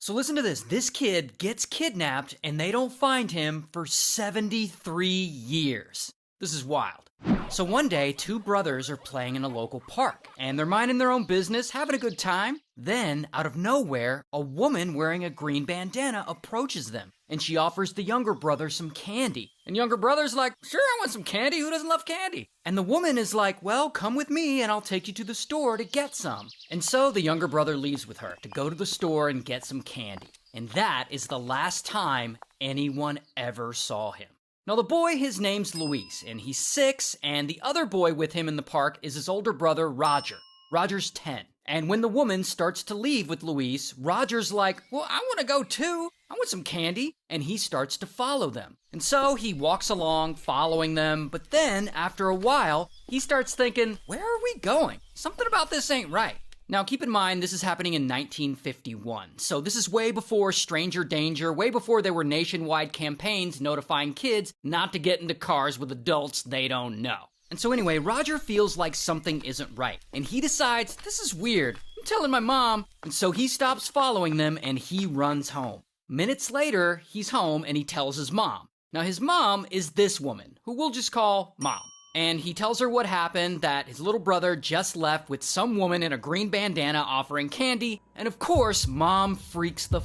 So listen to this. This kid gets kidnapped and they don't find him for 73 years. This is wild. So one day, two brothers are playing in a local park and they're minding their own business, having a good time. Then, out of nowhere, a woman wearing a green bandana approaches them and she offers the younger brother some candy. And younger brother's like, sure, I want some candy. Who doesn't love candy? And the woman is like, well, come with me and I'll take you to the store to get some. And so the younger brother leaves with her to go to the store and get some candy. And that is the last time anyone ever saw him. Now the boy, his name's Luis, and he's 6, and the other boy with him in the park is his older brother, Roger. Roger's 10. And when the woman starts to leave with Luis, Roger's like, well, I want to go too. I want some candy. And he starts to follow them. And so he walks along, following them, but then, after a while, he starts thinking, where are we going? Something about this ain't right. Now, keep in mind, this is happening in 1951, so this is way before stranger danger, way before there were nationwide campaigns notifying kids not to get into cars with adults they don't know. And so anyway, Roger feels like something isn't right, and he decides, this is weird, I'm telling my mom, and so he stops following them and he runs home. Minutes later, he's home and he tells his mom. Now, his mom is this woman, who we'll just call Mom. And he tells her what happened, that his little brother just left with some woman in a green bandana offering candy, and of course, Mom freaks the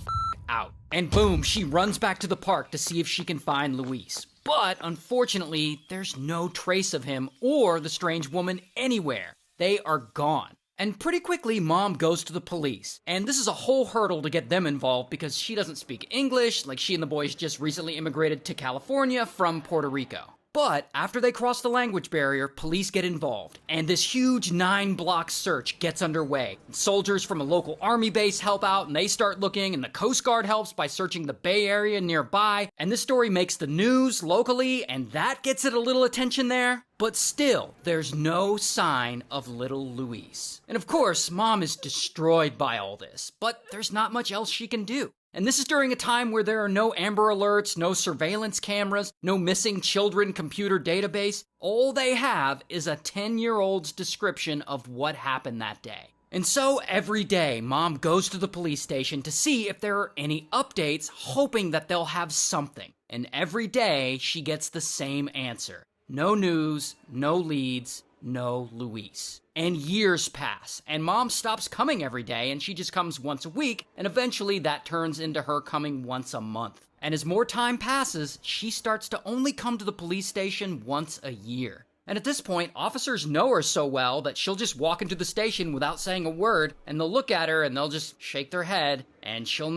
out. And boom, she runs back to the park to see if she can find Luis. But unfortunately, there's no trace of him or the strange woman anywhere. They are gone. And pretty quickly, Mom goes to the police. And this is a whole hurdle to get them involved because she doesn't speak English, like she and the boys just recently immigrated to California from Puerto Rico. But after they cross the language barrier, police get involved, and this huge 9-block search gets underway. Soldiers from a local army base help out, and they start looking, and the Coast Guard helps by searching the Bay Area nearby, and this story makes the news locally, and that gets it a little attention there. But still, there's no sign of little Luis. And of course, Mom is destroyed by all this, but there's not much else she can do. And this is during a time where there are no Amber Alerts, no surveillance cameras, no missing children computer database. All they have is a 10-year-old's description of what happened that day. And so every day, Mom goes to the police station to see if there are any updates, hoping that they'll have something. And every day, she gets the same answer. No news, no leads, no Luis. And years pass, and Mom stops coming every day, and she just comes once a week, and eventually that turns into her coming once a month. And as more time passes, she starts to only come to the police station once a year. And at this point, officers know her so well that she'll just walk into the station without saying a word, and they'll look at her and they'll just shake their head, and she'll know